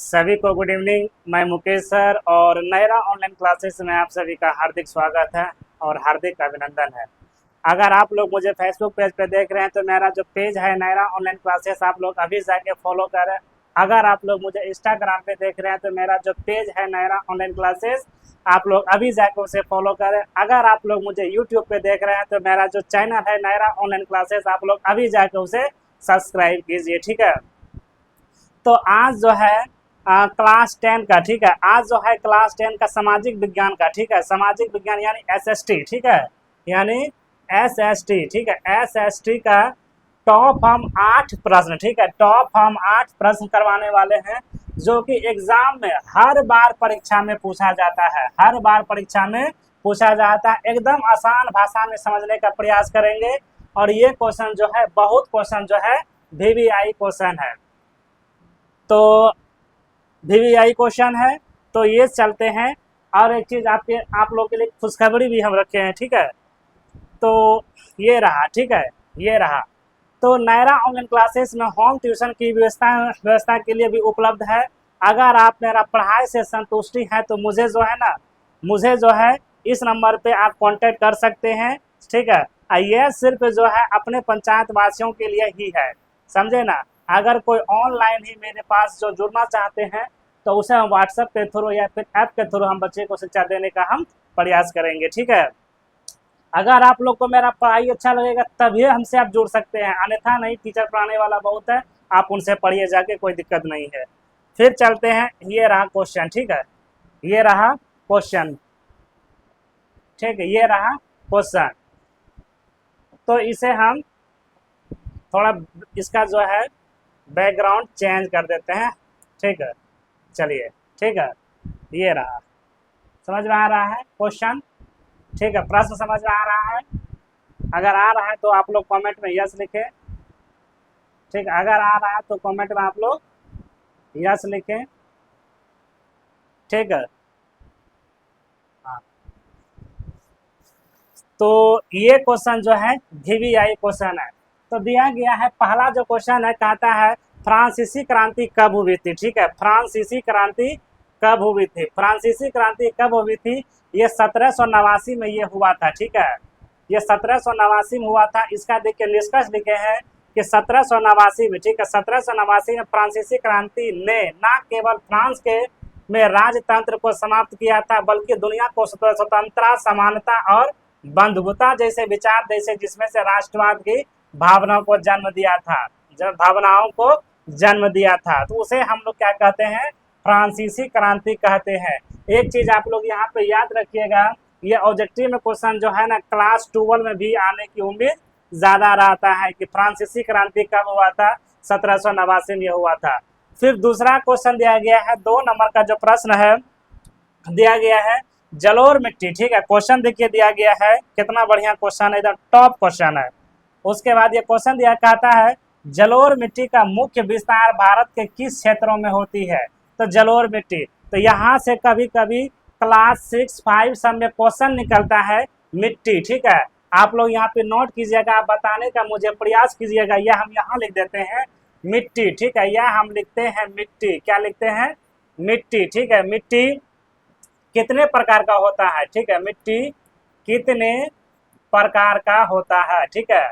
सभी को good evening. मैं मुकेश सर और नायरा ऑनलाइन क्लासेस में आप सभी का हार्दिक स्वागत है और हार्दिक अभिनंदन है। अगर आप लोग मुझे फेसबुक पेज पे देख रहे हैं तो मेरा जो पेज है नायरा ऑनलाइन क्लासेस आप लोग अभी जाके फॉलो करें। अगर आप लोग मुझे इंस्टाग्राम पे देख रहे हैं तो मेरा जो पेज है नायरा ऑनलाइन क्लासेस आप लोग अभी जाके उसे फॉलो करें। अगर आप लोग मुझे यूट्यूब पे देख रहे हैं तो मेरा जो चैनल है नायरा ऑनलाइन क्लासेस आप लोग अभी जाके उसे सब्सक्राइब कीजिए, ठीक है। तो आज जो है क्लास 10 का, ठीक है, आज जो है क्लास 10 का सामाजिक विज्ञान का, ठीक है, सामाजिक विज्ञान यानी एसएसटी, ठीक है, यानी एसएसटी, ठीक है, एसएसटी का टॉप हम 8 प्रश्न, ठीक है, टॉप हम 8 प्रश्न करवाने वाले हैं जो कि एग्जाम में हर बार परीक्षा में पूछा जाता है, हर बार परीक्षा में पूछा जाता है। एकदम आसान भाषा में समझने का प्रयास करेंगे और ये क्वेश्चन जो है बहुत क्वेश्चन जो है वीवीआई क्वेश्चन है, तो वीवीआई क्वेश्चन है। तो ये चलते हैं। और एक चीज़ आप लोग के लिए खुशखबरी भी हम रखे हैं, ठीक है। तो ये रहा, ठीक है, ये रहा। तो नायरा ऑनलाइन क्लासेस में होम ट्यूशन की व्यवस्था के लिए भी उपलब्ध है। अगर आप मेरा पढ़ाई से संतुष्टि हैं तो मुझे जो है ना, मुझे जो है इस नंबर पे आप कांटेक्ट कर सकते हैं, ठीक है। ये सिर्फ जो है अपने पंचायत वासियों के लिए ही है, समझे ना। अगर कोई ऑनलाइन ही मेरे पास जो जुड़ना चाहते हैं तो उसे हम व्हाट्सएप के थ्रू या फिर ऐप के थ्रू हम बच्चे को शिक्षा देने का हम प्रयास करेंगे, ठीक है। अगर आप लोग को मेरा पढ़ाई अच्छा लगेगा तभी हमसे आप जुड़ सकते हैं, अन्यथा नहीं। टीचर पढ़ाने वाला बहुत है, आप उनसे पढ़िए जाके, कोई दिक्कत नहीं है। फिर चलते हैं। ये रहा क्वेश्चन, ठीक है, ये रहा क्वेश्चन, ठीक है, ये रहा क्वेश्चन। तो इसे हम थोड़ा इसका जो है बैकग्राउंड चेंज कर देते हैं, ठीक है, चलिए, ठीक है। ये रहा, समझ में आ रहा है क्वेश्चन, ठीक है, प्रश्न समझ में आ रहा है। अगर आ रहा है तो आप लोग कमेंट में यस लिखें, ठीक है, अगर आ रहा है तो कमेंट में आप लोग यस लिखें, ठीक है। हाँ, तो ये क्वेश्चन जो है वीवीआई क्वेश्चन है। तो दिया गया है, पहला जो क्वेश्चन है कहता है फ्रांसीसी क्रांति कब हुई थी, ठीक है, फ्रांसीसी क्रांति कब हुई थी, फ्रांसीसी क्रांति कब हुई थी। ये 1789 में ये हुआ था, ठीक है, ये 1789 में हुआ था। इसका देखिए निष्कर्ष लिखे हैं कि 1789 में, ठीक है, 1789 में फ्रांसीसी क्रांति ने न केवल फ्रांस के में राजतंत्र को समाप्त किया था बल्कि दुनिया को स्वतंत्रता, समानता और बंधुता जैसे विचार, जैसे जिसमें से राष्ट्रवाद की भावनाओं को जन्म दिया था, जब भावनाओं को जन्म दिया था, तो उसे हम लोग क्या कहते हैं, फ्रांसीसी क्रांति कहते हैं। एक चीज आप लोग यहाँ पे याद रखिएगा, ये ऑब्जेक्टिव में क्वेश्चन जो है ना क्लास 12 में भी आने की उम्मीद ज्यादा रहता है कि फ्रांसीसी क्रांति कब हुआ था, 1789 में हुआ था। फिर दूसरा क्वेश्चन दिया गया है, 2 नंबर का जो प्रश्न है दिया गया है जलोढ़ मिट्टी, ठीक है, क्वेश्चन देखिए दिया गया है, कितना बढ़िया क्वेश्चन है, इधर टॉप क्वेश्चन है। उसके बाद ये क्वेश्चन दिया कहता है जलोढ़ मिट्टी का मुख्य विस्तार भारत के किस क्षेत्रों में होती है। तो जलोढ़ मिट्टी, तो यहाँ से कभी कभी क्लास 6, 5 सब में क्वेश्चन निकलता है मिट्टी, ठीक है। आप लोग यहाँ पे नोट कीजिएगा, आप बताने का मुझे प्रयास कीजिएगा। यह हम यहाँ लिख देते हैं मिट्टी, ठीक है, यह हम लिखते हैं मिट्टी, क्या लिखते हैं, मिट्टी, ठीक है। मिट्टी कितने प्रकार का होता है, ठीक है, मिट्टी कितने प्रकार का होता है, ठीक है,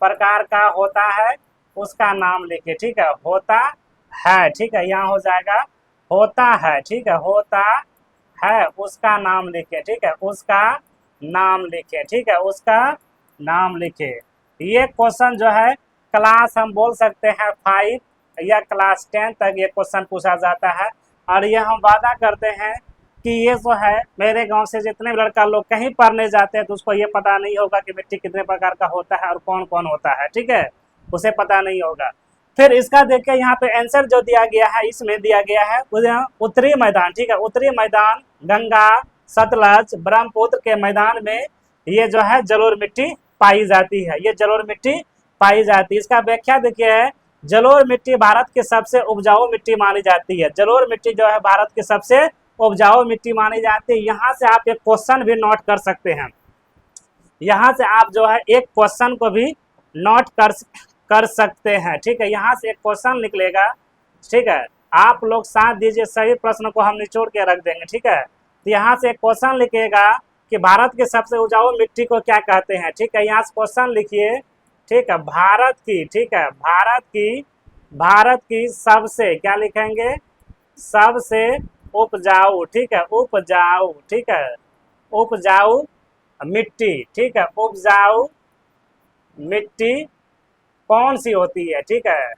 प्रकार का होता है उसका नाम लिखे, ठीक है, होता है, ठीक है, यहाँ हो जाएगा होता है, ठीक है, होता है उसका नाम लिखे, ठीक है, उसका नाम लिखे, ठीक है, उसका नाम लिखे। ये क्वेश्चन जो है क्लास हम बोल सकते हैं 5 या क्लास 10 तक ये क्वेश्चन पूछा जाता है। और ये हम वादा करते हैं कि ये जो है मेरे गांव से जितने भी लड़का लोग कहीं पढ़ने जाते हैं तो उसको ये पता नहीं होगा कि मिट्टी कितने प्रकार का होता है और कौन कौन होता है, ठीक है, उसे पता नहीं होगा। फिर इसका देखिए यहाँ पे आंसर जो दिया गया है, इसमें दिया गया है उत्तरी मैदान, ठीक है, उत्तरी मैदान गंगा, सतलज, ब्रह्मपुत्र के मैदान में ये जो है जलोढ़ मिट्टी पाई जाती है, ये जलोढ़ मिट्टी पाई जाती है। इसका व्याख्या देखिए है, जलोढ़ मिट्टी भारत की सबसे उपजाऊ मिट्टी मानी जाती है, जलोढ़ मिट्टी जो है भारत की सबसे उपजाऊ मिट्टी मानी जाती है। यहाँ से आप एक क्वेश्चन भी नोट कर सकते हैं, यहाँ से आप जो है एक क्वेश्चन को भी नोट कर सकते हैं, ठीक है, यहाँ से एक क्वेश्चन निकलेगा, ठीक है, आप लोग साथ दीजिए, सही प्रश्न को हम निचोड़ के रख देंगे, ठीक है। तो यहाँ से क्वेश्चन लिखिएगा कि भारत की सबसे उपजाऊ मिट्टी को क्या कहते हैं, ठीक है। यहाँ से क्वेश्चन लिखिए, ठीक है। भारत की, ठीक है, भारत की सबसे, क्या लिखेंगे, सबसे उपजाऊ, ठीक है, उपजाऊ, ठीक है, उपजाऊ मिट्टी, ठीक है, उपजाऊ मिट्टी कौन सी होती है, ठीक है।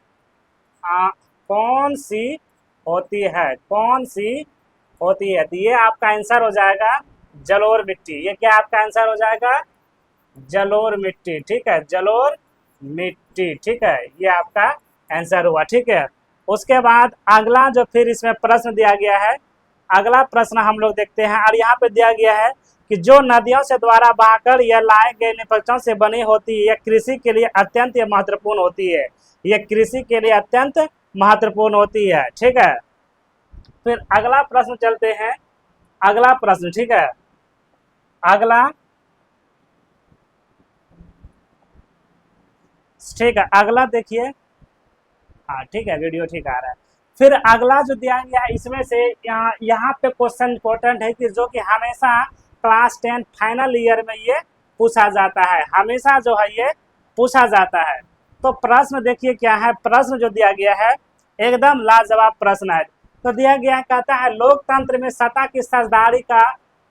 कौन सी होती है, कौन सी होती है। तो ये आपका आंसर हो जाएगा जलोढ़ मिट्टी। ये क्या आपका आंसर हो जाएगा, जलोढ़ मिट्टी, ठीक है, जलोढ़ मिट्टी, ठीक है। ये आपका आंसर हुआ, ठीक है। उसके बाद अगला जो फिर इसमें प्रश्न दिया गया है, अगला प्रश्न हम लोग देखते हैं। और यहाँ पे दिया गया है कि जो नदियों से द्वारा बहाकर या लाए गए निपक्षों से बनी होती है, यह कृषि के लिए अत्यंत महत्वपूर्ण होती है। यह कृषि के लिए अत्यंत महत्वपूर्ण होती है, ठीक है। फिर अगला प्रश्न चलते हैं, अगला प्रश्न, ठीक है। अगला, ठीक है, अगला देखिए, हाँ ठीक है, वीडियो ठीक आ रहा है। फिर अगला जो दिया गया है इसमें से यहाँ पे क्वेश्चन इंपॉर्टेंट है कि जो कि हमेशा क्लास 10 फाइनल ईयर में ये पूछा जाता है, हमेशा जो है ये पूछा जाता है। तो प्रश्न देखिए क्या है, प्रश्न जो दिया गया है एकदम लाजवाब प्रश्न है। तो दिया गया है, कहता है लोकतंत्र में सत्ता की साझेदारी का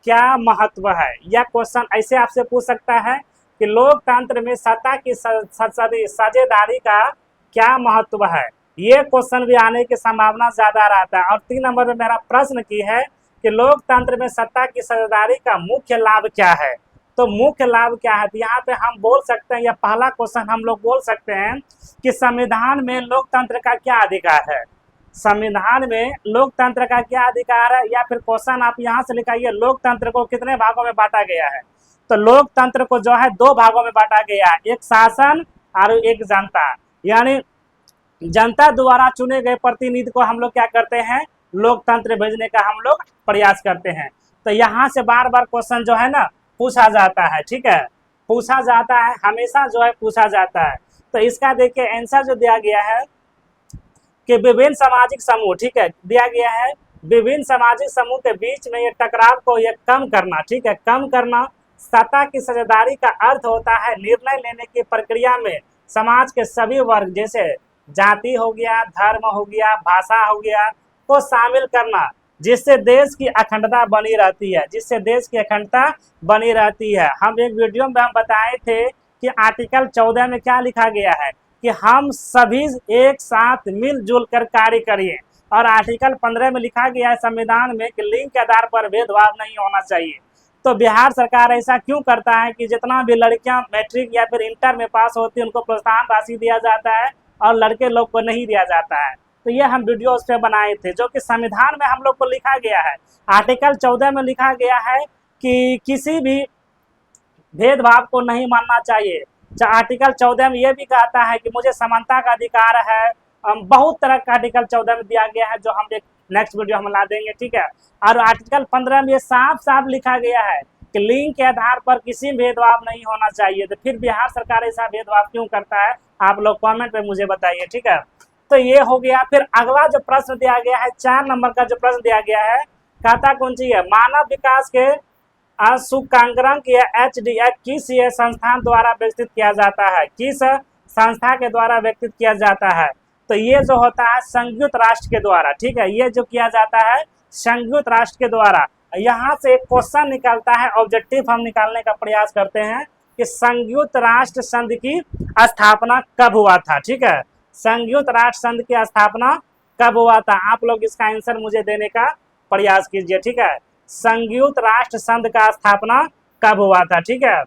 क्या महत्व है। यह क्वेश्चन ऐसे आपसे पूछ सकता है कि लोकतंत्र में सत्ता की साझेदारी का क्या महत्व है। ये क्वेश्चन भी आने की संभावना ज्यादा रहता है। और 3 नंबर में मेरा प्रश्न की है कि लोकतंत्र में सत्ता की साझेदारी का मुख्य लाभ क्या है। तो मुख्य लाभ क्या है, तो यहाँ पे हम बोल सकते हैं, या पहला क्वेश्चन हम लोग बोल सकते हैं कि संविधान में लोकतंत्र का क्या अधिकार है। संविधान में लोकतंत्र का क्या अधिकार है, या फिर क्वेश्चन आप यहाँ से लिखाइए लोकतंत्र को कितने भागों में बांटा गया है। तो लोकतंत्र को जो है 2 भागों में बांटा गया है, एक शासन और एक जनता। यानी जनता द्वारा चुने गए प्रतिनिधि को हम लोग क्या करते हैं, लोकतंत्र भेजने का हम लोग प्रयास करते हैं। तो यहाँ से बार बार क्वेश्चन जो है ना पूछा जाता है, ठीक है, पूछा जाता है, हमेशा जो है पूछा जाता है। तो इसका देखिए आंसर जो दिया गया है कि विभिन्न सामाजिक समूह, ठीक है, दिया गया है विभिन्न सामाजिक समूह के बीच में ये टकराव को ये कम करना, ठीक है, कम करना। सत्ता की साझेदारी का अर्थ होता है निर्णय लेने की प्रक्रिया में समाज के सभी वर्ग, जैसे जाति हो गया, धर्म हो गया, भाषा हो गया, को शामिल करना, जिससे देश की अखंडता बनी रहती है, जिससे देश की अखंडता बनी रहती है। हम एक वीडियो में हम बताए थे कि आर्टिकल 14 में क्या लिखा गया है कि हम सभी एक साथ मिलजुल कर कार्य करिए। और आर्टिकल 15 में लिखा गया है संविधान में कि लिंग के आधार पर भेदभाव नहीं होना चाहिए। तो बिहार सरकार ऐसा क्यों करता है कि जितना भी लड़कियां मैट्रिक या फिर इंटर में पास होती है उनको प्रोत्साहन राशि दिया जाता है और लड़के लोग को नहीं दिया जाता है। तो ये हम वीडियो उस पर बनाए थे, जो कि संविधान में हम लोग को लिखा गया है। आर्टिकल 14 में लिखा गया है कि किसी भी भेदभाव को नहीं मानना चाहिए। आर्टिकल 14 में ये भी कहता है कि मुझे समानता का अधिकार है। बहुत तरह का आर्टिकल 14 में दिया गया है, जो हम एक नेक्स्ट वीडियो हम ला देंगे, ठीक है। और आर्टिकल 15 में ये साफ साफ लिखा गया है कि लिंग के आधार पर किसी भेदभाव नहीं होना चाहिए। तो फिर बिहार सरकार ऐसा भेदभाव क्यों करता है, आप लोग कमेंट में मुझे बताइए, ठीक है। तो ये हो गया। फिर अगला जो प्रश्न दिया गया है 4 नंबर का जो प्रश्न दिया गया है, कहता कौन सी है, मानव विकास के सूचकांक या HDF किस ये संस्थान द्वारा विकसित किया जाता है, किस संस्था के द्वारा विकसित किया जाता है। तो ये जो होता है संयुक्त राष्ट्र के द्वारा, ठीक है, ये जो किया जाता है संयुक्त राष्ट्र के द्वारा। यहाँ से एक क्वेश्चन निकलता है, ऑब्जेक्टिव हम निकालने का प्रयास करते हैं कि संयुक्त राष्ट्र संघ की स्थापना कब हुआ था, ठीक है, संयुक्त राष्ट्र संघ की स्थापना कब हुआ था। आप लोग इसका आंसर मुझे देने का प्रयास कीजिए, ठीक है, संयुक्त राष्ट्र संघ का स्थापना कब हुआ था, ठीक है।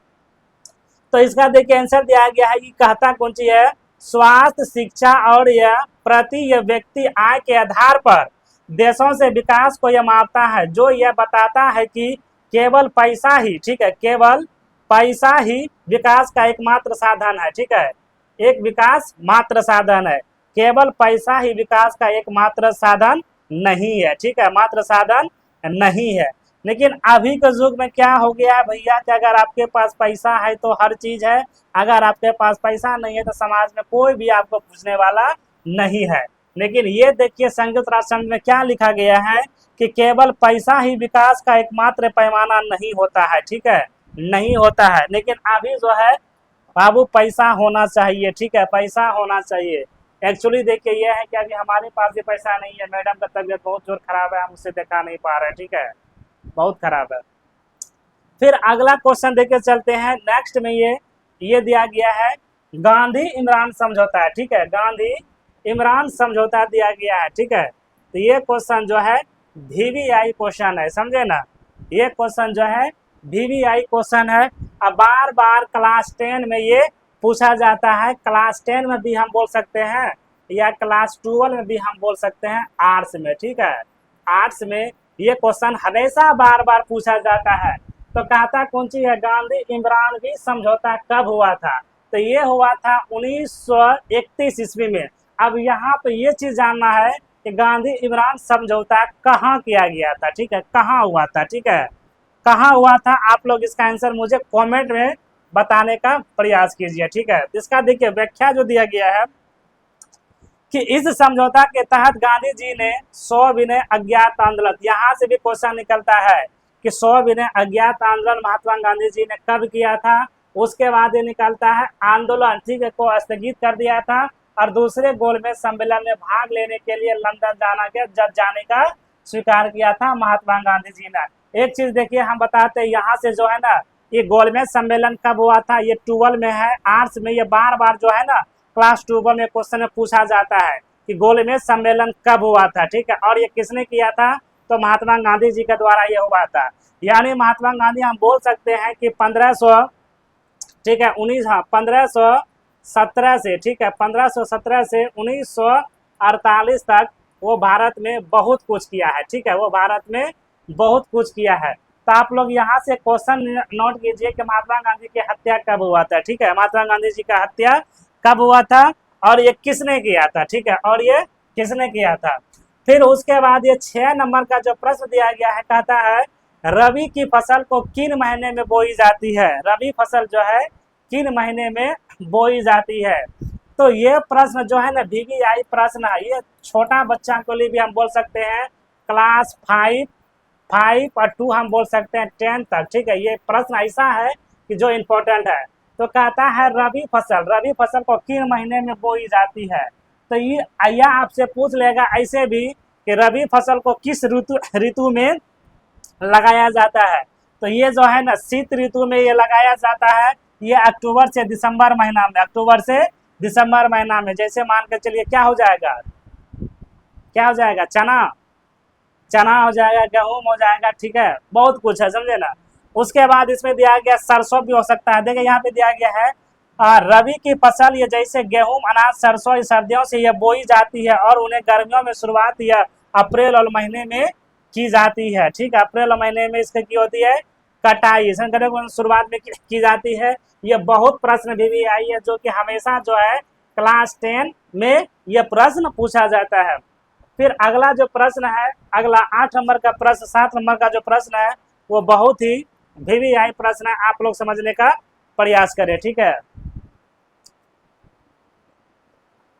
तो इसका देखिए आंसर दिया गया है, ये कहता कौन सी है, स्वास्थ्य, शिक्षा और यह प्रति यह व्यक्ति आय के आधार पर देशों से विकास को यह मापता है, जो यह बताता है कि केवल पैसा ही, ठीक है, केवल पैसा ही विकास का एकमात्र साधन है, ठीक है, एक विकास मात्र साधन है, केवल पैसा ही विकास का एकमात्र साधन नहीं है, ठीक है, मात्र साधन नहीं है। लेकिन अभी के युग में क्या हो गया है भैया कि अगर आपके पास पैसा है तो हर चीज है, अगर आपके पास पैसा नहीं है तो समाज में कोई भी आपको पूछने वाला नहीं है। लेकिन ये देखिए संयुक्त राष्ट्र संघ में क्या लिखा गया है कि केवल पैसा ही विकास का एकमात्र पैमाना नहीं होता है, ठीक है, नहीं होता है। लेकिन अभी जो है बाबू पैसा होना चाहिए, ठीक है, पैसा होना चाहिए। एक्चुअली देखिए ये है कि अभी हमारे पास भी पैसा नहीं है, मैडम का तबीयत बहुत जोर खराब है, हम उससे देखा नहीं पा रहे हैं, ठीक है, बहुत खराब है। फिर अगला क्वेश्चन देखे चलते हैं, नेक्स्ट में ये दिया गया है गांधी इमरान समझौता है, ठीक है, गांधी इमरान समझौता दिया गया है, ठीक है। तो ये क्वेश्चन जो है VVI क्वेश्चन है, समझे ना, ये क्वेश्चन जो है VVI क्वेश्चन है। अब बार बार क्लास 10 में ये पूछा जाता है, क्लास 10 में भी हम बोल सकते हैं या क्लास 12 में भी हम बोल सकते हैं, आर्ट्स में, ठीक है, आर्ट्स में ये क्वेश्चन हमेशा बार बार पूछा जाता है। तो कहता कौन सी है, गांधी इमरानवी समझौता कब हुआ था, तो ये हुआ था 1931 ईस्वी में। अब यहाँ पे ये चीज जानना है कि गांधी इमरान समझौता कहाँ किया गया था, ठीक है, कहाँ हुआ था, ठीक है, कहाँ हुआ था। आप लोग इसका आंसर मुझे कमेंट में बताने का प्रयास कीजिए, ठीक है। इसका देखिए व्याख्या जो दिया गया है कि इस समझौता के तहत गांधी जी ने सविनय अज्ञात आंदोलन, यहाँ से भी क्वेश्चन निकलता है कि सविनय अज्ञात आंदोलन महात्मा गांधी जी ने कब किया था। उसके बाद ये निकलता है आंदोलन, ठीक है, को स्थगित कर दिया था और दूसरे गोलमेज सम्मेलन में भाग लेने के लिए लंदन जाने का स्वीकार किया था महात्मा गांधी जी ने। एक चीज देखिए हम बताते हैं, यहाँ से जो है ना ये गोलमेज सम्मेलन कब हुआ था, ये 12 में है, आर्ट्स में ये बार बार जो है ना क्लास 12 में क्वेश्चन में पूछा जाता है कि गोलमेज सम्मेलन कब हुआ था, ठीक है, और ये किसने किया था, तो महात्मा गांधी जी के द्वारा ये हुआ था। यानी महात्मा गांधी हम बोल सकते हैं कि 1500, ठीक है, 1517 से, ठीक है, 1517 से 1948 तक वो भारत में बहुत कुछ किया है, ठीक है, वो भारत में बहुत कुछ किया है। तो आप लोग यहाँ से क्वेश्चन नोट कीजिए कि महात्मा गांधी की हत्या कब हुआ था, ठीक है, महात्मा गांधी जी का हत्या कब हुआ था और ये किसने किया था, ठीक है, और ये किसने किया था। फिर उसके बाद ये 6 नंबर का जो प्रश्न दिया गया है, कहता है रबी की फसल को किन महीने में बोई जाती है, रबी फसल जो है किन महीने में बोई जाती है। तो ये प्रश्न जो है ना VVI प्रश्न है, ये छोटा बच्चा के लिए भी हम बोल सकते हैं, क्लास 5 और 2 हम बोल सकते हैं 10 तक, ठीक है। ये प्रश्न ऐसा है कि जो इम्पोर्टेंट है। तो कहता है रबी फसल को किन महीने में बोई जाती है। तो ये आपसे पूछ लेगा ऐसे भी कि रबी फसल को किस ऋतु में लगाया जाता है। तो ये जो है ना शीत ऋतु में ये लगाया जाता है, ये अक्टूबर से दिसंबर महीना में, अक्टूबर से दिसंबर महीना में। जैसे मान के चलिए क्या हो जाएगा, क्या हो जाएगा, चना हो जाएगा, गेहूं हो जाएगा, ठीक है, बहुत कुछ है, समझे ना। उसके बाद इसमें दिया गया सरसों भी हो सकता है। देखिए यहाँ पे दिया गया है रबी की फसल, ये जैसे गेहूं, अनाज, सरसों सर्दियों से ये बोई जाती है और उन्हें गर्मियों में शुरुआत या अप्रैल और महीने में की जाती है, ठीक है, अप्रैल महीने में इसकी की होती है कटाई, शुरुआत में की जाती है। ये बहुत प्रश्न VVI है जो कि हमेशा जो है क्लास 10 में ये प्रश्न पूछा जाता है। फिर अगला जो प्रश्न है, अगला 8 नंबर का प्रश्न, 7 नंबर का जो प्रश्न है वो बहुत ही VVI प्रश्न है, आप लोग समझने का प्रयास करें, ठीक है।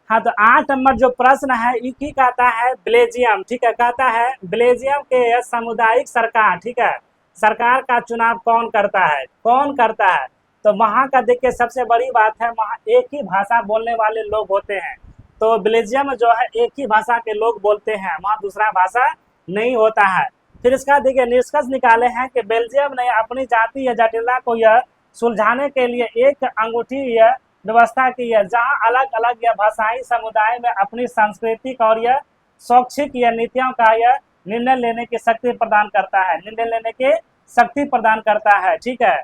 हाँ, तो 8 नंबर जो प्रश्न है ये कहता है बेल्जियम, ठीक है, कहता है बेल्जियम के सामुदायिक सरकार, ठीक है, सरकार का चुनाव कौन करता है, कौन करता है। तो वहाँ का देखिए सबसे बड़ी बात है, वहाँ एक ही भाषा बोलने वाले लोग होते हैं। तो बेल्जियम जो है एक ही भाषा के लोग बोलते हैं, वहाँ दूसरा भाषा नहीं होता है। फिर इसका देखिए निष्कर्ष निकाले हैं कि बेल्जियम ने अपनी जाति या जटिलता को यह सुलझाने के लिए एक अंगूठी यह व्यवस्था की है, जहां अलग अलग यह भाषाई समुदाय में अपनी सांस्कृतिक और यह शैक्षिक या नीतियों का यह निर्णय लेने की शक्ति प्रदान करता है, निर्णय लेने की शक्ति प्रदान करता है, ठीक है,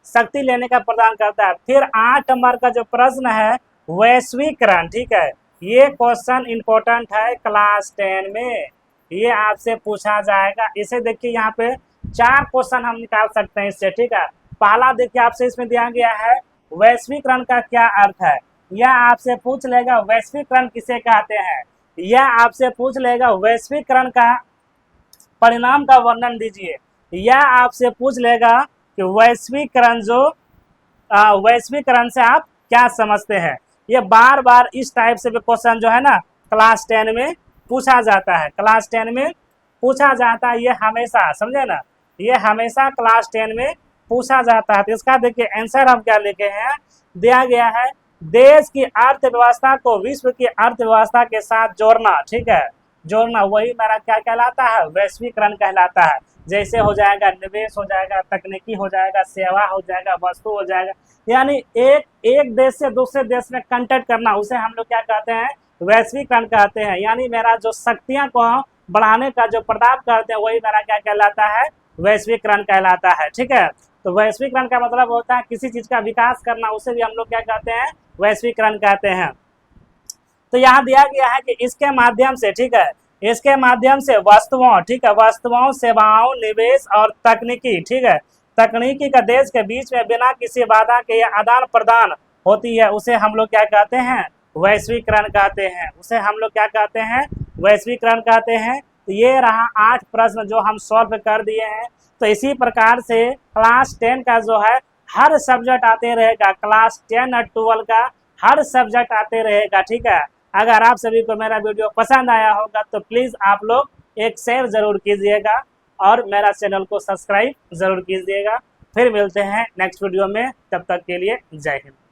शक्ति लेने का प्रदान करता है। फिर 8 नंबर का जो प्रश्न है वैश्वीकरण, ठीक है, ये क्वेश्चन इंपॉर्टेंट है क्लास 10 में, ये आपसे पूछा जाएगा। इसे देखिए यहाँ पे 4 क्वेश्चन हम निकाल सकते हैं इससे, ठीक है। पहला देखिए आपसे इसमें दिया गया है वैश्वीकरण का क्या अर्थ है, यह आपसे पूछ लेगा वैश्वीकरण किसे कहते हैं, यह आपसे पूछ लेगा वैश्वीकरण का परिणाम का वर्णन दीजिए, यह आपसे पूछ लेगा कि वैश्वीकरण जो वैश्वीकरण से आप क्या समझते हैं। ये बार बार इस टाइप से भी क्वेश्चन जो है ना क्लास 10 में पूछा जाता है, क्लास 10 में पूछा जाता है, ये हमेशा, समझे ना, ये हमेशा क्लास 10 में पूछा जाता है। तो इसका देखिए आंसर हम क्या लिखे हैं, दिया गया है देश की अर्थव्यवस्था को विश्व की अर्थव्यवस्था के साथ जोड़ना, ठीक है, जोड़ना, वही मेरा क्या कहलाता है, वैश्वीकरण कहलाता है। जैसे हो जाएगा निवेश, हो जाएगा तकनीकी, हो जाएगा सेवा, हो जाएगा वस्तु, हो जाएगा, यानी एक देश से दूसरे देश में कांटेक्ट करना, उसे हम लोग क्या कहते हैं, वैश्वीकरण कहते हैं। यानी मेरा जो शक्तियां को बढ़ाने का जो प्रताप करते हैं, वही मेरा क्या कहलाता है, वैश्वीकरण कहलाता है, ठीक है। तो वैश्वीकरण का मतलब होता है किसी चीज का विकास करना, उसे भी हम लोग क्या कहते हैं, वैश्वीकरण कहते हैं। तो यहाँ दिया गया है कि इसके माध्यम से, ठीक है, इसके माध्यम से वस्तुओं, ठीक है, वस्तुओं, सेवाओं, निवेश और तकनीकी, ठीक है, तकनीकी का देश के बीच में बिना किसी बाधा के आदान प्रदान होती है, उसे हम लोग क्या कहते हैं, वैश्वीकरण कहते हैं, उसे हम लोग क्या कहते हैं, वैश्वीकरण कहते हैं। तो ये रहा 8 प्रश्न जो हम सॉल्व कर दिए हैं। तो इसी प्रकार से क्लास 10 का जो है हर सब्जेक्ट आते रहेगा, क्लास 10 और 12 का हर सब्जेक्ट आते रहेगा, ठीक है। अगर आप सभी को मेरा वीडियो पसंद आया होगा तो प्लीज़ आप लोग एक शेयर ज़रूर कीजिएगा और मेरा चैनल को सब्सक्राइब ज़रूर कीजिएगा। फिर मिलते हैं नेक्स्ट वीडियो में, तब तक के लिए जय हिंद।